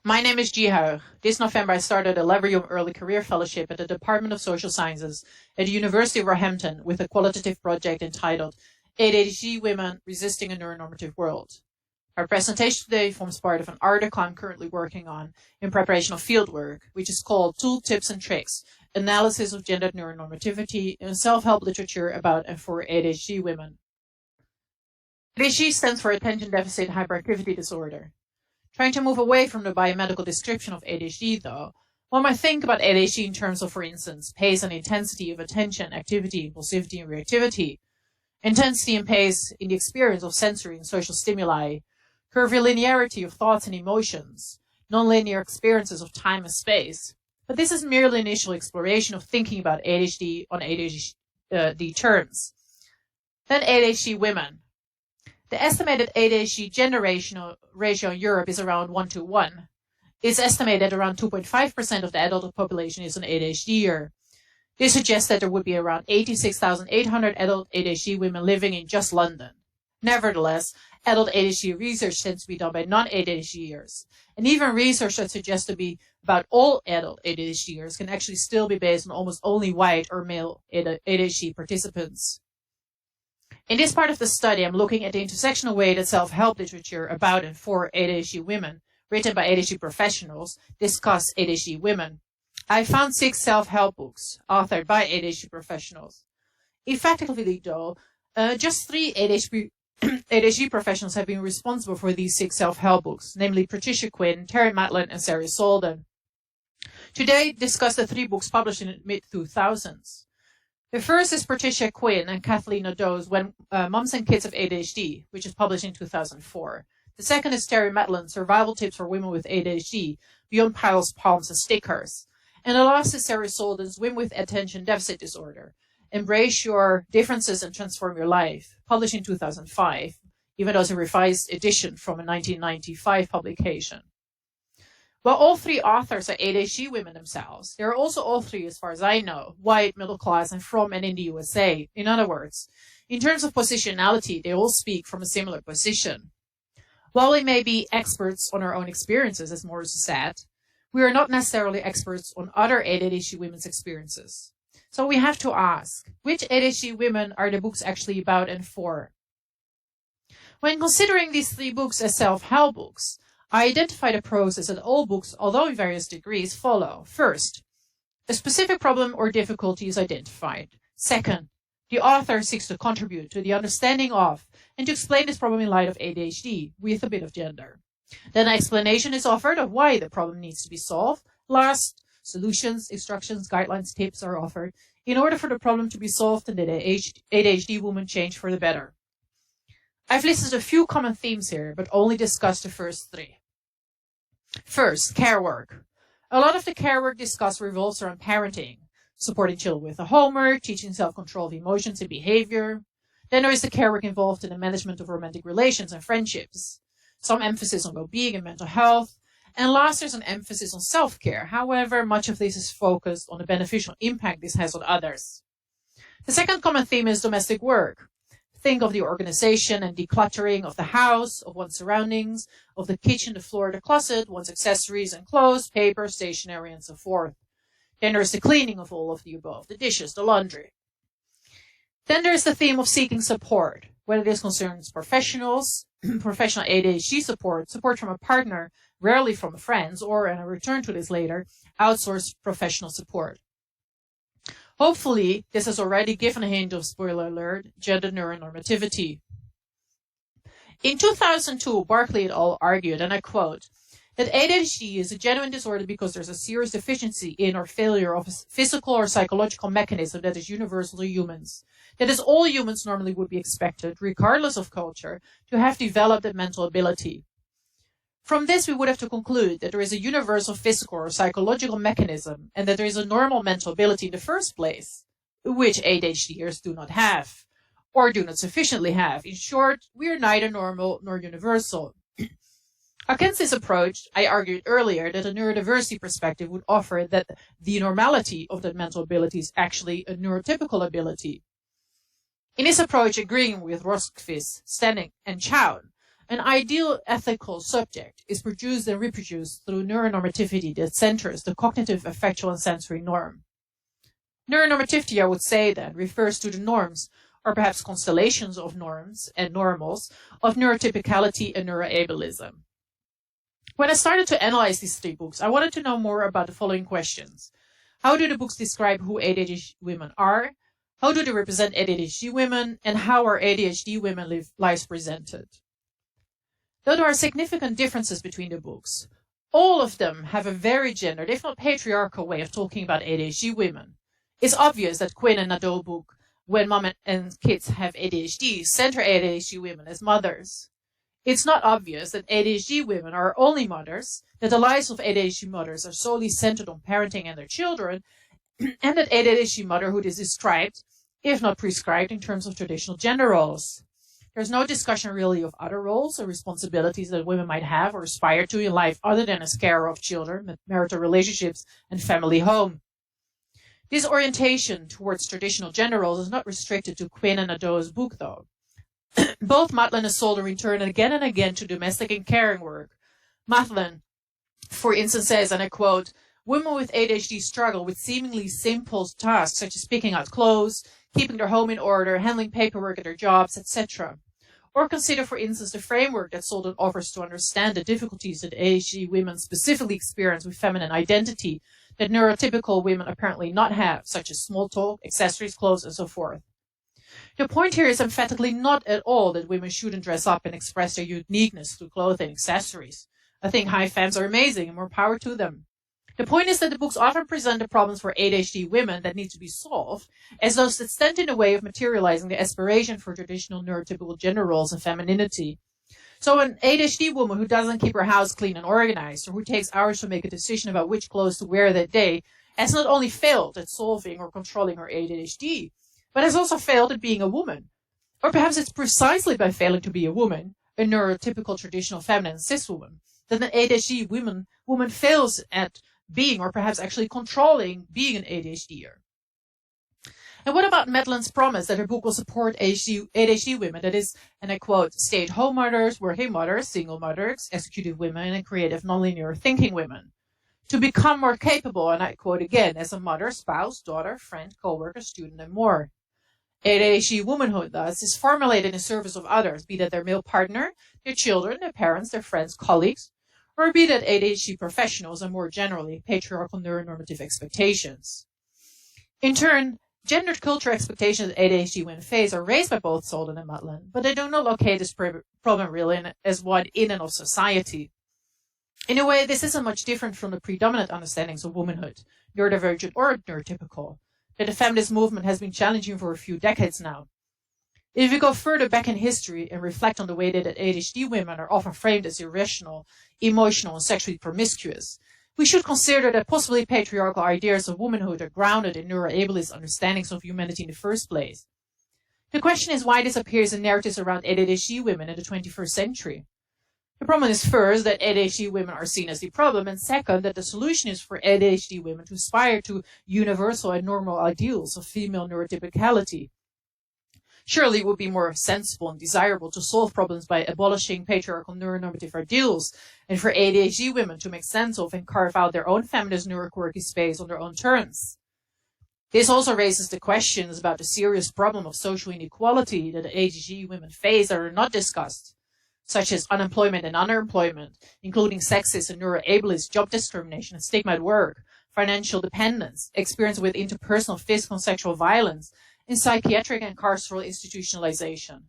My name is Huijg. This November I started a Leverhulme Early Career Fellowship at the Department of Social Sciences at the University of Roehampton with a qualitative project entitled ADHD Women Resisting a Neuronormative World. Our presentation today forms part of an article I'm currently working on in preparation of fieldwork, which is called Tool, Tips and Tricks, Analysis of Gendered Neuronormativity in Self-Help Literature About and for ADHD Women. ADHD stands for Attention Deficit Hyperactivity Disorder. Trying to move away from the biomedical description of ADHD, though, one might think about ADHD in terms of, for instance, pace and intensity of attention, activity, impulsivity, and reactivity, intensity and pace in the experience of sensory and social stimuli, curvilinearity of thoughts and emotions, nonlinear experiences of time and space. But this is merely an initial exploration of thinking about ADHD on ADHD terms. Then ADHD women. The estimated ADHD gender ratio in Europe is around 1:1. It's estimated that around 2.5% of the adult population is an ADHDer. This suggests that there would be around 86,800 adult ADHD women living in just London. Nevertheless, adult ADHD research tends to be done by non-ADHDers, and even research that suggests to be about all adult ADHDers can actually still be based on almost only white or male ADHD participants. In this part of the study, I'm looking at the intersectional way that self-help literature about and for ADHD women, written by ADHD professionals, discuss ADHD women. I found 6 self-help books authored by ADHD professionals. Effectively, though, just 3 ADHD professionals have been responsible for these 6 self-help books, namely Patricia Quinn, Terry Matlin, and Sarah Solden. Today, discuss the 3 books published in the mid-2000s. The first is Patricia Quinn and Kathleen Nadeau's When Moms and Kids Have ADHD, which is published in 2004. The second is Terry Matlin's Survival Tips for Women with ADHD, Beyond Piles, Palms, and Stickers. And the last is Sarah Solden's Women with Attention Deficit Disorder, Embrace Your Differences and Transform Your Life, published in 2005, even though it's a revised edition from a 1995 publication. While all 3 authors are ADHD women themselves, they are also all 3, as far as I know, white, middle class, and from and in the USA. In other words, in terms of positionality, they all speak from a similar position. While we may be experts on our own experiences, as Morris said, we are not necessarily experts on other ADHD women's experiences. So we have to ask, which ADHD women are the books actually about and for? When considering these 3 books as self-help books, I identified a process that all books, although in various degrees, follow. First, a specific problem or difficulty is identified. Second, the author seeks to contribute to the understanding of and to explain this problem in light of ADHD with a bit of gender. Then an explanation is offered of why the problem needs to be solved. Last, solutions, instructions, guidelines, tips are offered in order for the problem to be solved and that ADHD women change for the better. I've listed a few common themes here, but only discussed the first 3. First, care work. A lot of the care work discussed revolves around parenting, supporting children with homework, teaching self-control of emotions and behavior. Then there is the care work involved in the management of romantic relations and friendships. Some emphasis on well-being and mental health. And last, there's an emphasis on self-care. However, much of this is focused on the beneficial impact this has on others. The second common theme is domestic work. Think of the organization and decluttering of the house, of one's surroundings, of the kitchen, the floor, the closet, one's accessories and clothes, paper, stationery, and so forth. Then there's the cleaning of all of the above, the dishes, the laundry. Then there's the theme of seeking support, whether this concerns professionals, professional ADHD support from a partner, rarely from friends, or, and I'll return to this later, outsourced professional support. Hopefully, this has already given a hint of, spoiler alert, gender neuronormativity. In 2002, Barkley et al. Argued, and I quote, that ADHD is a genuine disorder because there's a serious deficiency in or failure of a physical or psychological mechanism that is universal to humans. That is, all humans normally would be expected, regardless of culture, to have developed a mental ability. From this, we would have to conclude that there is a universal physical or psychological mechanism and that there is a normal mental ability in the first place, which ADHDers do not have, or do not sufficiently have. In short, we are neither normal nor universal. Against this approach, I argued earlier that a neurodiversity perspective would offer that the normality of the mental ability is actually a neurotypical ability. In this approach, agreeing with Rosqvist, Stenning, and Chown, An ideal ethical subject is produced and reproduced through neuronormativity that centers the cognitive, affectual, and sensory norm. Neuronormativity, I would say then, refers to the norms, or perhaps constellations of norms and normals, of neurotypicality and neuroableism. When I started to analyze these three books, I wanted to know more about the following questions. How do the books describe who ADHD women are? How do they represent ADHD women? And how are ADHD women lives presented? Though there are significant differences between the books, all of them have a very gendered, if not patriarchal, way of talking about ADHD women. It's obvious that Quinn and Nadeau's book, When Mom and Kids Have ADHD, center ADHD women as mothers. It's not obvious that ADHD women are only mothers, that the lives of ADHD mothers are solely centered on parenting and their children, and that ADHD motherhood is described, if not prescribed, in terms of traditional gender roles. There's no discussion really of other roles or responsibilities that women might have or aspire to in life other than as carer of children, marital relationships, and family home. This orientation towards traditional gender roles is not restricted to Quinn and Nadeau's book, though. Both Madeline and Solder return again and again to domestic and caring work. Madeline, for instance, says, and I quote, "Women with ADHD struggle with seemingly simple tasks such as picking out clothes, keeping their home in order, handling paperwork at their jobs, etc. Or consider, for instance, the framework that Solden offers to understand the difficulties that ADHD women specifically experience with feminine identity that neurotypical women apparently not have, such as small talk, accessories, clothes, and so forth. The point here is emphatically not at all that women shouldn't dress up and express their uniqueness through clothing and accessories. I think high fans are amazing and more power to them. The point is that the books often present the problems for ADHD women that need to be solved as those that stand in the way of materializing the aspiration for traditional neurotypical gender roles and femininity. So an ADHD woman who doesn't keep her house clean and organized, or who takes hours to make a decision about which clothes to wear that day, has not only failed at solving or controlling her ADHD, but has also failed at being a woman. Or perhaps it's precisely by failing to be a woman, a neurotypical traditional feminine cis woman, that an ADHD woman fails at being, or perhaps actually controlling, being an ADHDer. And what about Madeline's promise that her book will support ADHD women, that is, and I quote, stay-at-home mothers, working mothers, single mothers, executive women, and creative nonlinear thinking women, to become more capable, and I quote again, as a mother, spouse, daughter, friend, co-worker, student, and more. ADHD womanhood, thus, is formulated in service of others, be that their male partner, their children, their parents, their friends, colleagues, or be that ADHD professionals and more generally patriarchal neuronormative expectations. In turn, gendered cultural expectations that ADHD women face are raised by both Solden and Madeline, but they do not locate this problem really as one in and of society. In a way, this isn't much different from the predominant understandings of womanhood, neurodivergent or neurotypical, that the feminist movement has been challenging for a few decades now. If we go further back in history and reflect on the way that ADHD women are often framed as irrational, emotional, and sexually promiscuous, we should consider that possibly patriarchal ideas of womanhood are grounded in neuroableist understandings of humanity in the first place. The question is why this appears in narratives around ADHD women in the 21st century. The problem is first that ADHD women are seen as the problem, and second that the solution is for ADHD women to aspire to universal and normal ideals of female neurotypicality. Surely it would be more sensible and desirable to solve problems by abolishing patriarchal neuronormative ideals and for ADHD women to make sense of and carve out their own feminist neuroquirky space on their own terms. This also raises the questions about the serious problem of social inequality that ADHD women face that are not discussed, such as unemployment and underemployment, including sexist and neuroableist job discrimination and stigma at work, financial dependence, experience with interpersonal physical and sexual violence, and psychiatric and carceral institutionalization.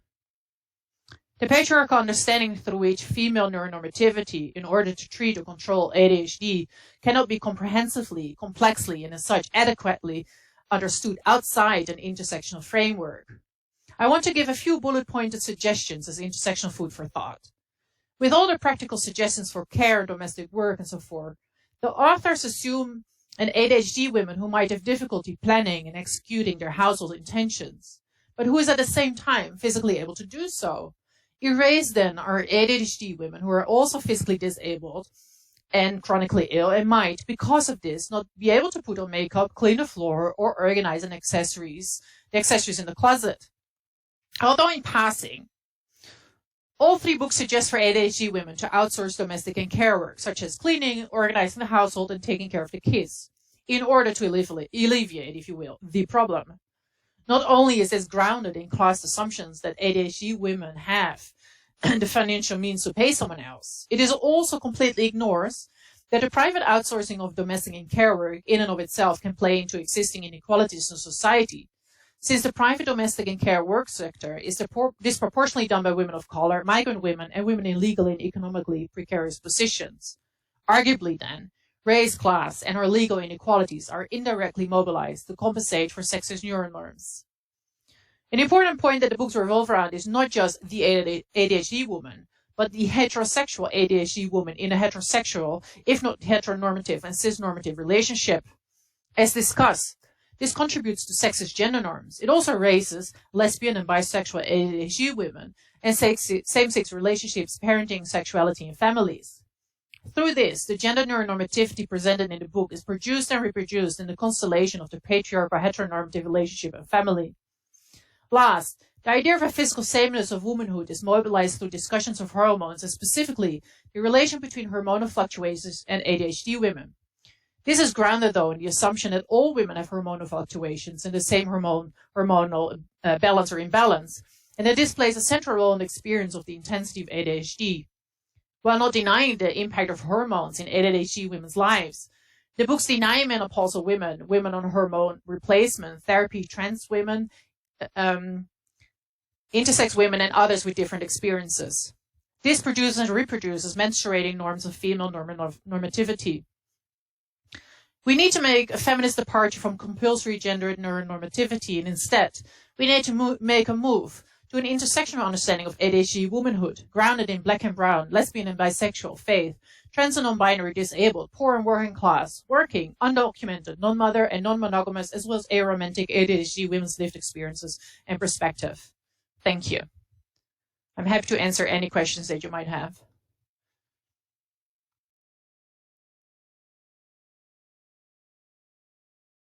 The patriarchal understanding through which female neuronormativity, in order to treat or control ADHD, cannot be comprehensively, complexly, and as such adequately understood outside an intersectional framework. I want to give a few bullet-pointed suggestions as intersectional food for thought. With all the practical suggestions for care, domestic work, and so forth, the authors assume an ADHD women who might have difficulty planning and executing their household intentions, but who is at the same time physically able to do so. Erase then our ADHD women who are also physically disabled and chronically ill and might, because of this, not be able to put on makeup, clean the floor, or organize the accessories in the closet. Although in passing, All three books suggest for ADHD women to outsource domestic and care work, such as cleaning, organizing the household, and taking care of the kids, in order to alleviate, if you will, the problem. Not only is this grounded in class assumptions that ADHD women have the financial means to pay someone else, it is also completely ignores that the private outsourcing of domestic and care work in and of itself can play into existing inequalities in society, since the private domestic and care work sector is disproportionately done by women of color, migrant women, and women in legal and economically precarious positions. Arguably, then, race, class, and our legal inequalities are indirectly mobilized to compensate for sexist neuronorms. An important point that the books revolve around is not just the ADHD woman, but the heterosexual ADHD woman in a heterosexual, if not heteronormative and cisnormative relationship. As discussed, this contributes to sexist gender norms. It also raises lesbian and bisexual ADHD women and same-sex relationships, parenting, sexuality, and families. Through this, the gender neuronormativity presented in the book is produced and reproduced in the constellation of the patriarchal heteronormative relationship and family. Last, the idea of a physical sameness of womanhood is mobilized through discussions of hormones, and specifically the relation between hormonal fluctuations and ADHD women. This is grounded, though, in the assumption that all women have hormonal fluctuations and the same hormonal balance or imbalance, and that this plays a central role in the experience of the intensity of ADHD. While not denying the impact of hormones in ADHD women's lives, the books deny menopausal women, women on hormone replacement therapy, trans women, intersex women, and others with different experiences. This produces and reproduces menstruating norms of female normativity. We need to make a feminist departure from compulsory gendered neuronormativity, and instead, we need to make a move to an intersectional understanding of ADHD womanhood, grounded in black and brown, lesbian and bisexual, faith, trans and non-binary, disabled, poor and working class, working, undocumented, non-mother and non-monogamous, as well as aromantic ADHD women's lived experiences and perspective. Thank you. I'm happy to answer any questions that you might have.